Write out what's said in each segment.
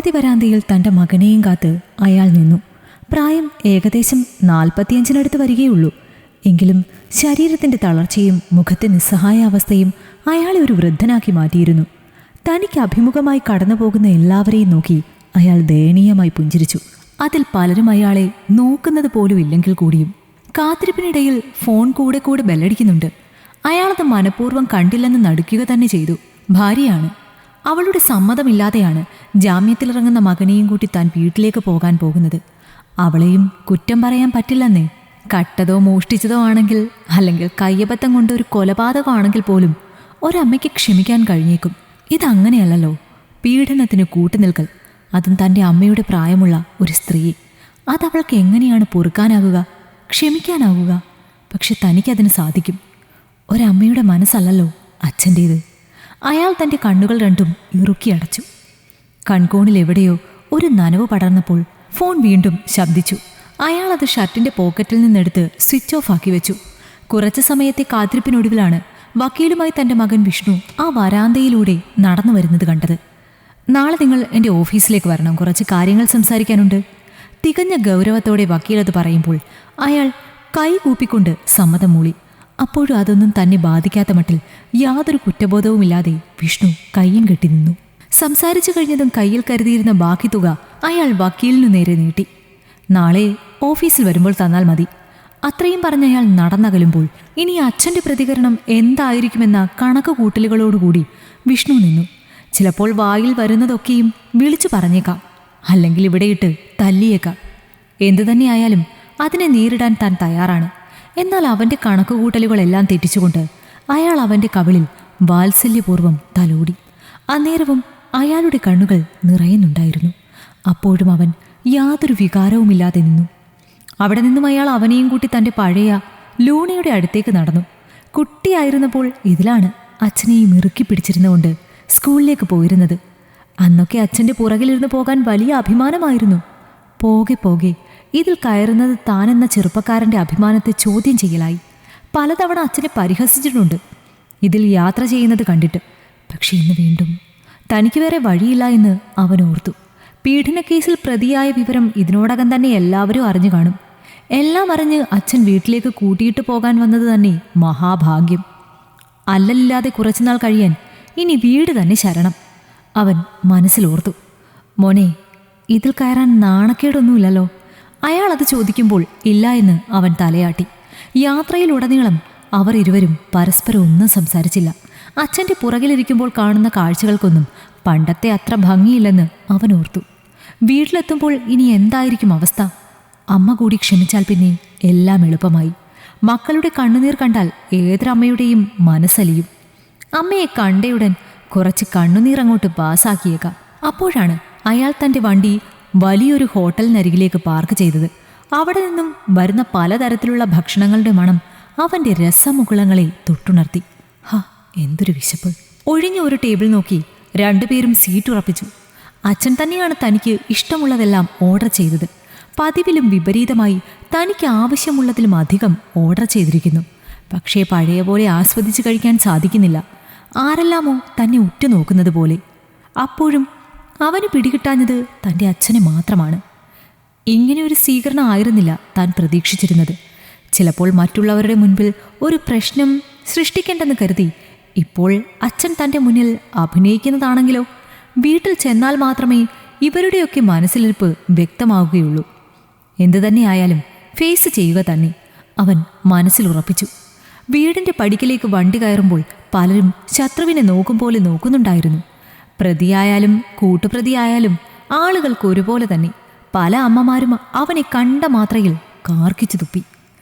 കോടതി വരാന്തയിൽ തൻ്റെ മകനെയും കാത്ത് അയാൾ നിന്നു. പ്രായം ഏകദേശം 45-നടുത്ത് വരികയുള്ളൂ. എങ്കിലും ശരീരത്തിൻ്റെ തളർച്ചയും മുഖത്തെ നിസ്സഹായ അവസ്ഥയും അയാളെ ഒരു വൃദ്ധനാക്കി മാറ്റിയിരുന്നു. തനിക്ക് അഭിമുഖമായി കടന്നു പോകുന്ന എല്ലാവരെയും നോക്കി അയാൾ ദയനീയമായി പുഞ്ചിരിച്ചു. അതിൽ പലരും അയാളെ നോക്കുന്നത് പോലും ഇല്ലെങ്കിൽ കൂടിയും. കാത്തിരിപ്പിനിടയിൽ ഫോൺ കൂടെ കൂടെ ബെല്ലടിക്കുന്നുണ്ട്. അയാളത് മനഃപൂർവ്വം കണ്ടില്ലെന്ന് നടുക്കുക തന്നെ ചെയ്തു. ഭാര്യയാണ്. അവളുടെ സമ്മതമില്ലാതെയാണ് ജാമ്യത്തിലിറങ്ങുന്ന മകനെയും കൂട്ടി താൻ വീട്ടിലേക്ക് പോകാൻ പോകുന്നത്. അവളെയും കുറ്റം പറയാൻ പറ്റില്ലെന്നേ. കട്ടതോ മോഷ്ടിച്ചതോ ആണെങ്കിൽ, അല്ലെങ്കിൽ കയ്യബദ്ധം കൊണ്ട് ഒരു കൊലപാതകമാണെങ്കിൽ പോലും ഒരമ്മയ്ക്ക് ക്ഷമിക്കാൻ കഴിഞ്ഞേക്കും. ഇതങ്ങനെയല്ലല്ലോ. പീഡനത്തിന് കൂട്ടുനിൽക്കൽ, അതും തൻ്റെ അമ്മയുടെ പ്രായമുള്ള ഒരു സ്ത്രീ. അതവൾക്ക് എങ്ങനെയാണ് പൊറുക്കാനാകുക, ക്ഷമിക്കാനാകുക? പക്ഷെ തനിക്കതിന് സാധിക്കും. ഒരമ്മയുടെ മനസ്സല്ലല്ലോ അച്ഛൻ്റേത്. അയാൾ തൻ്റെ കണ്ണുകൾ രണ്ടും ഇറുക്കിയടച്ചു. കൺകോണിൽ എവിടെയോ ഒരു നനവ് പടർന്നപ്പോൾ ഫോൺ വീണ്ടും ശബ്ദിച്ചു. അയാളത് ഷർട്ടിൻ്റെ പോക്കറ്റിൽ നിന്നെടുത്ത് സ്വിച്ച് ഓഫ് ആക്കി വെച്ചു. കുറച്ച് സമയത്തെ കാത്തിരിപ്പിനൊടുവിലാണ് വക്കീലുമായി തൻ്റെ മകൻ വിഷ്ണു ആ വരാന്തയിലൂടെ നടന്നു വരുന്നത് കണ്ടത്. നാളെ നിങ്ങൾ എൻ്റെ ഓഫീസിലേക്ക് വരണം, കുറച്ച് കാര്യങ്ങൾ സംസാരിക്കാനുണ്ട്. തികഞ്ഞ ഗൗരവത്തോടെ വക്കീലത് പറയുമ്പോൾ അയാൾ കൈ കൂപ്പിക്കൊണ്ട് സമ്മതം മൂളി. അപ്പോഴും അതൊന്നും തന്നെ ബാധിക്കാത്ത മട്ടിൽ യാതൊരു കുറ്റബോധവുമില്ലാതെ വിഷ്ണു കയ്യും കെട്ടി നിന്നു. സംസാരിച്ചു കഴിഞ്ഞതും കയ്യിൽ കരുതിയിരുന്ന ബാക്കി തുക അയാൾ വക്കീലിനു നേരെ നീട്ടി. നാളെ ഓഫീസിൽ വരുമ്പോൾ തന്നാൽ മതി. അത്രയും പറഞ്ഞയാൾ നടന്നകലുമ്പോൾ ഇനി അച്ഛൻ്റെ പ്രതികരണം എന്തായിരിക്കുമെന്ന കണക്ക് കൂട്ടലുകളോടുകൂടി വിഷ്ണു നിന്നു. ചിലപ്പോൾ വായിൽ വരുന്നതൊക്കെയും വിളിച്ചു പറഞ്ഞേക്കാം, അല്ലെങ്കിൽ ഇവിടെയിട്ട് തല്ലിയേക്കാം. എന്തു തന്നെയായാലും അതിനെ നേരിടാൻ താൻ തയ്യാറാണ്. എന്നാൽ അവൻ്റെ കണക്കുകൂട്ടലുകളെല്ലാം തെറ്റിച്ചുകൊണ്ട് അയാൾ അവൻ്റെ കവിളിൽ വാത്സല്യപൂർവ്വം തലോടി. അന്നേരവും അയാളുടെ കണ്ണുകൾ നിറയുന്നുണ്ടായിരുന്നു. അപ്പോഴും അവൻ യാതൊരു വികാരവുമില്ലാതെ നിന്നു. അവിടെ നിന്നും അയാൾ അവനെയും കൂട്ടി തൻ്റെ പഴയ ലൂണയുടെ അടുത്തേക്ക് നടന്നു. കുട്ടിയായിരുന്നപ്പോൾ ഇതിലാണ് അച്ഛനെയും ഇറുക്കി പിടിച്ചിരുന്നുകൊണ്ട് സ്കൂളിലേക്ക് പോയിരുന്നത്. അന്നൊക്കെ അച്ഛൻ്റെ പുറകിലിരുന്ന് പോകാൻ വലിയ അഭിമാനമായിരുന്നു. പോകെ പോകെ ഇതിൽ കയറുന്നത് താനെന്ന ചെറുപ്പക്കാരൻ്റെ അഭിമാനത്തെ ചോദ്യം ചെയ്യലായി. പലതവണ അച്ഛനെ പരിഹസിച്ചിട്ടുണ്ട് ഇതിൽ യാത്ര ചെയ്യുന്നത് കണ്ടിട്ട്. പക്ഷെ ഇന്ന് വീണ്ടും തനിക്ക് വേറെ വഴിയില്ല എന്ന് അവൻ ഓർത്തു. പീഡനക്കേസിൽ പ്രതിയായ വിവരം ഇതിനോടകം തന്നെ എല്ലാവരും അറിഞ്ഞു കാണും. എല്ലാം അറിഞ്ഞ് അച്ഛൻ വീട്ടിലേക്ക് കൂട്ടിയിട്ട് പോകാൻ വന്നത് തന്നെ മഹാഭാഗ്യം. അല്ലലില്ലാതെ കുറച്ചുനാൾ കഴിയാൻ ഇനി വീട് തന്നെ ശരണം, അവൻ മനസ്സിലോർത്തു. മോനെ, ഇതിൽ കയറാൻ നാണക്കേടൊന്നുമില്ലല്ലോ? അയാൾ അത് ചോദിക്കുമ്പോൾ ഇല്ല എന്ന് അവൻ തലയാട്ടി. യാത്രയിലുടനീളം അവർ ഇരുവരും പരസ്പരം ഒന്നും സംസാരിച്ചില്ല. അച്ഛൻ്റെ പുറകിലിരിക്കുമ്പോൾ കാണുന്ന കാഴ്ചകൾക്കൊന്നും പണ്ടത്തെ അത്ര ഭംഗിയില്ലെന്ന് അവൻ ഓർത്തു. വീട്ടിലെത്തുമ്പോൾ ഇനി എന്തായിരിക്കും അവസ്ഥ? അമ്മ കൂടി ക്ഷമിച്ചാൽ പിന്നെ എല്ലാം എളുപ്പമായി. മക്കളുടെ കണ്ണുനീർ കണ്ടാൽ ഏതൊരമ്മയുടെയും മനസ്സലിയും. അമ്മയെ കണ്ടയുടൻ കുറച്ച് കണ്ണുനീർ അങ്ങോട്ട് പാസാക്കിയേക്കാം. അപ്പോഴാണ് അയാൾ തൻ്റെ വണ്ടി വലിയൊരു ഹോട്ടലിനരികിലേക്ക് പാർക്ക് ചെയ്തത്. അവിടെ നിന്നും വരുന്ന പലതരത്തിലുള്ള ഭക്ഷണങ്ങളുടെ മണം അവൻ്റെ രസമുകുളങ്ങളെ തൊട്ടുണർത്തി. എന്തൊരു വിശപ്പ്! ഒഴിഞ്ഞ ഒരു ടേബിൾ നോക്കി രണ്ടുപേരും സീറ്റ് ഉറപ്പിച്ചു. അച്ഛൻ തന്നെയാണ് തനിക്ക് ഇഷ്ടമുള്ളതെല്ലാം ഓർഡർ ചെയ്തത്. പതിവിലും വിപരീതമായി തനിക്ക് ആവശ്യമുള്ളതിലും അധികം ഓർഡർ ചെയ്തിരിക്കുന്നു. പക്ഷേ പഴയ പോലെ ആസ്വദിച്ച് കഴിക്കാൻ സാധിക്കുന്നില്ല. ആരെല്ലാമോ തന്നെ ഉറ്റുനോക്കുന്നത് പോലെ. അപ്പോഴും അവന് പിടികിട്ടാഞ്ഞത് തൻ്റെ അച്ഛനെ മാത്രമാണ്. ഇങ്ങനെയൊരു സ്വീകരണം ആയിരുന്നില്ല താൻ പ്രതീക്ഷിച്ചിരുന്നത്. ചിലപ്പോൾ മറ്റുള്ളവരുടെ മുൻപിൽ ഒരു പ്രശ്നം സൃഷ്ടിക്കേണ്ടെന്ന് കരുതി ഇപ്പോൾ അച്ഛൻ തൻ്റെ മുന്നിൽ അഭിനയിക്കുന്നതാണെങ്കിലോ? വീട്ടിൽ ചെന്നാൽ മാത്രമേ ഇവരുടെയൊക്കെ മനസ്സിലിരിപ്പ് വ്യക്തമാവുകയുള്ളൂ. എന്തുതന്നെയായാലും ഫേസ് ചെയ്യുക തന്നെ അവൻ മനസ്സിലുറപ്പിച്ചു. വീടിൻ്റെ പടിക്കലേക്ക് വണ്ടി കയറുമ്പോൾ പലരും ശത്രുവിനെ നോക്കും പോലെ നോക്കുന്നുണ്ടായിരുന്നു. പ്രതിയായാലും കൂട്ടുപ്രതിയായാലും ആളുകൾക്ക് ഒരുപോലെ തന്നെ. പല അമ്മമാരും അവനെ കണ്ട മാത്രയിൽ കാർക്കിച്ചു തുപ്പി.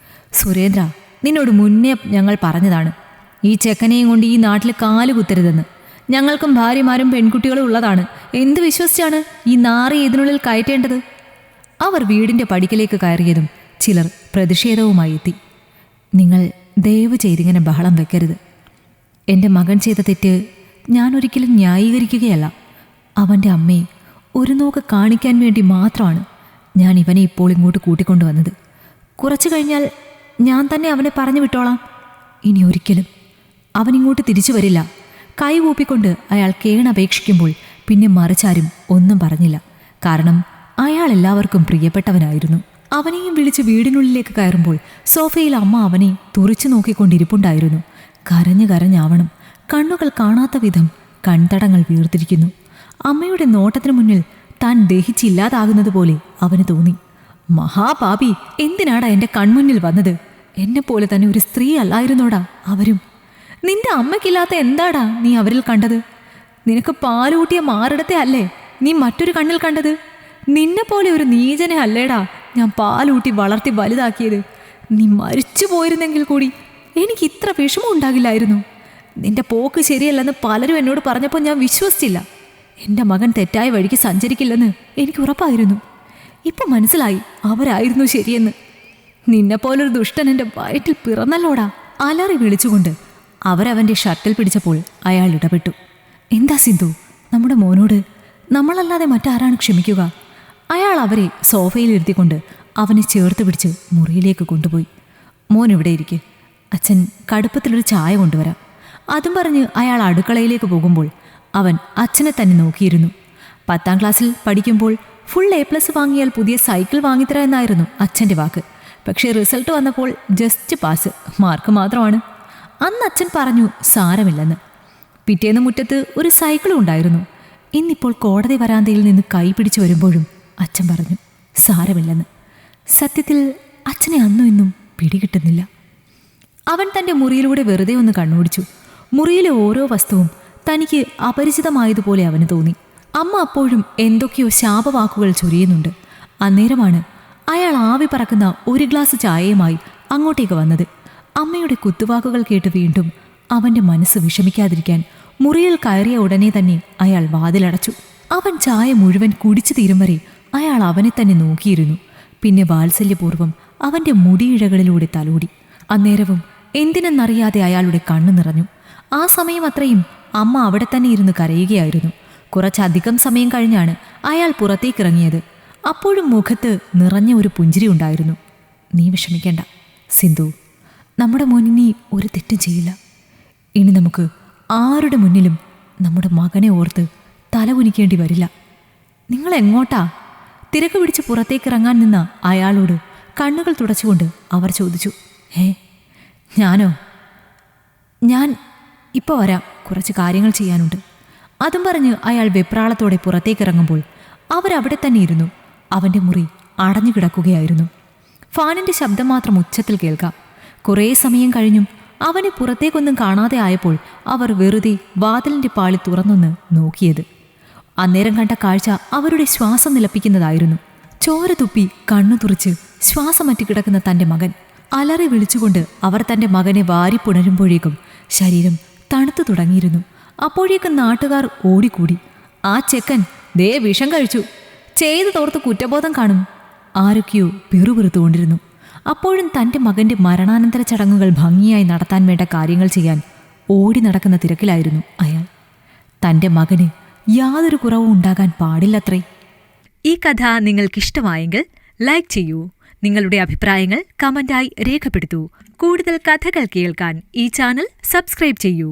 സുരേന്ദ്ര, നിന്നോട് മുന്നേ ഞങ്ങൾ പറഞ്ഞതാണ്, ഈ ചെക്കനെയും കൊണ്ട് ഈ നാട്ടിൽ കാല് കുത്തരുതെന്ന്. ഞങ്ങൾക്കും ഭാര്യമാരും പെൺകുട്ടികളും ഉള്ളതാണ്. എന്ത് വിശ്വസിച്ചാണ് ഈ നാറി ഇതിനുള്ളിൽ കയറ്റേണ്ടത്? അവർ വീടിൻ്റെ പടിക്കലേക്ക് കയറിയതും ചിലർ പ്രതിഷേധവുമായി എത്തി. നിങ്ങൾ ദയവ് ചെയ്തിങ്ങനെ ബഹളം വെക്കരുത്. എൻ്റെ മകൻ ചെയ്ത തെറ്റ് ഞാനൊരിക്കലും ന്യായീകരിക്കുകയല്ല. അവൻ്റെ അമ്മയെ ഒരു നോക്ക് കാണിക്കാൻ വേണ്ടി മാത്രമാണ് ഞാൻ ഇവനെ ഇപ്പോൾ ഇങ്ങോട്ട് കൂട്ടിക്കൊണ്ടുവന്നത്. കുറച്ചു കഴിഞ്ഞാൽ ഞാൻ തന്നെ അവനെ പറഞ്ഞു വിട്ടോളാം. ഇനി ഒരിക്കലും അവനിങ്ങോട്ട് തിരിച്ചു വരില്ല. കൈകൂപ്പിക്കൊണ്ട് അയാൾ കേണപേക്ഷിക്കുമ്പോൾ പിന്നെ മറിച്ചാരും ഒന്നും പറഞ്ഞില്ല. കാരണം അയാൾ എല്ലാവർക്കും പ്രിയപ്പെട്ടവനായിരുന്നു. അവനെയും വിളിച്ച് വീടിനുള്ളിലേക്ക് കയറുമ്പോൾ സോഫയിൽ അമ്മ അവനെ തുറിച്ചു നോക്കിക്കൊണ്ടിരിപ്പുണ്ടായിരുന്നു. കരഞ്ഞു കരഞ്ഞാവണം, കണ്ണുകൾ കാണാത്ത വിധം കൺതടങ്ങൾ വീർത്തിരിക്കുന്നു. അമ്മയുടെ നോട്ടത്തിനു മുന്നിൽ താൻ ദഹിച്ചില്ലാതാകുന്നത് പോലെ അവന് തോന്നി. മഹാപാപി, എന്തിനാടാ എൻ്റെ കൺമുന്നിൽ വന്നത്? എന്നെപ്പോലെ തന്നെ ഒരു സ്ത്രീ അല്ലായിരുന്നോടാ അവരും? നിന്റെ അമ്മയ്ക്കില്ലാത്ത എന്താടാ നീ അവരിൽ കണ്ടത്? നിനക്ക് പാലൂട്ടിയ മാറിടത്തെ അല്ലേ നീ മറ്റൊരു കണ്ണിൽ കണ്ടത്? നിന്നെപ്പോലെ ഒരു നീചനെ അല്ലേടാ ഞാൻ പാലൂട്ടി വളർത്തി വലുതാക്കിയത്. നീ മരിച്ചു പോയിരുന്നെങ്കിൽ കൂടി എനിക്ക് ഇത്ര വിഷമം ഉണ്ടാകില്ലായിരുന്നു. നിന്റെ പോക്ക് ശരിയല്ലെന്ന് പലരും എന്നോട് പറഞ്ഞപ്പോൾ ഞാൻ വിശ്വസിച്ചില്ല. എൻ്റെ മകൻ തെറ്റായ വഴിക്ക് സഞ്ചരിക്കില്ലെന്ന് എനിക്ക് ഉറപ്പായിരുന്നു. ഇപ്പം മനസ്സിലായി അവരായിരുന്നു ശരിയെന്ന്. നിന്നെപ്പോലൊരു ദുഷ്ടൻ എൻ്റെ വയറ്റിൽ പിറന്നല്ലോടാ. അലറി വിളിച്ചുകൊണ്ട് അവരവൻ്റെ ഷർട്ടിൽ പിടിച്ചപ്പോൾ അയാൾ ഇടപെട്ടു. എന്താ സിന്ധു, നമ്മുടെ മോനോട് നമ്മളല്ലാതെ മറ്റാരാണ് ക്ഷമിക്കുക? അയാൾ അവരെ സോഫയിലിരുത്തിക്കൊണ്ട് അവനെ ചേർത്ത് പിടിച്ച് മുറിയിലേക്ക് കൊണ്ടുപോയി. മോൻ ഇവിടെ ഇരിക്ക്, അച്ഛൻ കടുപ്പത്തിലൊരു ചായ കൊണ്ടുവരാം. അതും പറഞ്ഞ് അയാൾ അടുക്കളയിലേക്ക് പോകുമ്പോൾ അവൻ അച്ഛനെ തന്നെ നോക്കിയിരുന്നു. 10ാം ക്ലാസ്സിൽ പഠിക്കുമ്പോൾ ഫുൾ A+ വാങ്ങിയാൽ പുതിയ സൈക്കിൾ വാങ്ങിത്തരാ എന്നായിരുന്നു അച്ഛൻ്റെ വാക്ക്. പക്ഷേ റിസൾട്ട് വന്നപ്പോൾ ജസ്റ്റ് പാസ് മാർക്ക് മാത്രമാണ്. അന്ന് അച്ഛൻ പറഞ്ഞു സാരമില്ലെന്ന്. പിറ്റേന്ന് മുറ്റത്ത് ഒരു സൈക്കിളും ഉണ്ടായിരുന്നു. ഇന്നിപ്പോൾ കോടതി വരാന്തയിൽ നിന്ന് കൈ പിടിച്ചു വരുമ്പോഴും അച്ഛൻ പറഞ്ഞു സാരമില്ലെന്ന്. സത്യത്തിൽ അച്ഛനെ അന്നും ഇന്നും പിടികിട്ടുന്നില്ല. അവൻ തൻ്റെ മുറിയിലൂടെ വെറുതെ ഒന്ന് കണ്ണോടിച്ചു. മുറിയിലെ ഓരോ വസ്തുവും തനിക്ക് അപരിചിതമായതുപോലെ അവന് തോന്നി. അമ്മ അപ്പോഴും എന്തൊക്കെയോ ശാപവാക്കുകൾ ചൊരിയുന്നുണ്ട്. അന്നേരമാണ് അയാൾ ആവി പറക്കുന്ന ഒരു ഗ്ലാസ് ചായയുമായി അങ്ങോട്ടേക്ക് വന്നത്. അമ്മയുടെ കുത്തുവാക്കുകൾ കേട്ട് വീണ്ടും അവൻ്റെ മനസ്സ് വിഷമിക്കാതിരിക്കാൻ മുറിയിൽ കയറിയ ഉടനെ തന്നെ അയാൾ വാതിലടച്ചു. അവൻ ചായ മുഴുവൻ കുടിച്ചു തീരും വരെ അയാൾ അവനെ തന്നെ നോക്കിയിരുന്നു. പിന്നെ വാത്സല്യപൂർവ്വം അവൻ്റെ മുടിയിഴകളിലൂടെ തലോടി. അന്നേരവും എന്തിനെന്നറിയാതെ അയാളുടെ കണ്ണു നിറഞ്ഞു. ആ സമയം അത്രയും അമ്മ അവിടെ തന്നെ ഇരുന്ന് കരയുകയായിരുന്നു. കുറച്ചധികം സമയം കഴിഞ്ഞാണ് അയാൾ പുറത്തേക്കിറങ്ങിയത്. അപ്പോഴും മുഖത്ത് നിറഞ്ഞ ഒരു പുഞ്ചിരി ഉണ്ടായിരുന്നു. നീ വിഷമിക്കേണ്ട സിന്ധു, നമ്മുടെ മോനിനി ഒരു തെറ്റും ചെയ്യില്ല. ഇനി നമുക്ക് ആരുടെ മുന്നിലും നമ്മുടെ മകനെ ഓർത്ത് തലകുനിക്കേണ്ടി വരില്ല. നിങ്ങളെങ്ങോട്ടാ? തിരക്ക് പിടിച്ച് പുറത്തേക്കിറങ്ങാൻ നിന്ന അയാളോട് കണ്ണുകൾ തുടച്ചുകൊണ്ട് അവർ ചോദിച്ചു. ഞാനോ? ഞാൻ ഇപ്പോൾ വരാം, കുറച്ച് കാര്യങ്ങൾ ചെയ്യാനുണ്ട്. അതും പറഞ്ഞ് അയാൾ വെപ്രാളത്തോടെ പുറത്തേക്കിറങ്ങുമ്പോൾ അവരവിടെ തന്നെ ഇരുന്നു. അവൻ്റെ മുറി അടഞ്ഞു കിടക്കുകയായിരുന്നു. ഫാനിൻ്റെ ശബ്ദം മാത്രം ഉച്ചത്തിൽ കേൾക്കാം. കുറേ സമയം കഴിഞ്ഞും അവനെ പുറത്തേക്കൊന്നും കാണാതെ ആയപ്പോൾ അവർ വെറുതെ വാതിലിൻ്റെ പാളി തുറന്നൊന്ന് നോക്കിയത്. അന്നേരം കണ്ട കാഴ്ച അവരുടെ ശ്വാസം നിലപ്പിക്കുന്നതായിരുന്നു. ചോര തുപ്പി കണ്ണു തുറിച്ച് ശ്വാസമറ്റി കിടക്കുന്ന തൻ്റെ മകൻ. അലറി വിളിച്ചുകൊണ്ട് അവർ തൻ്റെ മകനെ വാരിപ്പുണരുമ്പോഴേക്കും ശരീരം തണുത്തു തുടങ്ങിയിരുന്നു. അപ്പോഴേക്കും നാട്ടുകാർ ഓടിക്കൂടി. ആ ചെക്കൻ ദേ വിഷം കഴിച്ചു, ചെയ്തു തോർത്ത് കുറ്റബോധം കാണും. ആരൊക്കെയോ പിറുപിറുത്തുകൊണ്ടിരുന്നു. അപ്പോഴും തൻ്റെ മകൻ്റെ മരണാനന്തര ചടങ്ങുകൾ ഭംഗിയായി നടത്താൻ വേണ്ട കാര്യങ്ങൾ ചെയ്യാൻ ഓടി നടക്കുന്ന തിരക്കിലായിരുന്നു അയാൾ. തൻ്റെ മകന് യാതൊരു കുറവും ഉണ്ടാകാൻ പാടില്ലത്രേ. ഈ കഥ നിങ്ങൾക്കിഷ്ടമായെങ്കിൽ ലൈക്ക് ചെയ്യൂ. നിങ്ങളുടെ അഭിപ്രായങ്ങൾ കമന്റായി രേഖപ്പെടുത്തൂ. കൂടുതൽ കഥകൾ കേൾക്കാൻ ഈ ചാനൽ സബ്സ്ക്രൈബ് ചെയ്യൂ.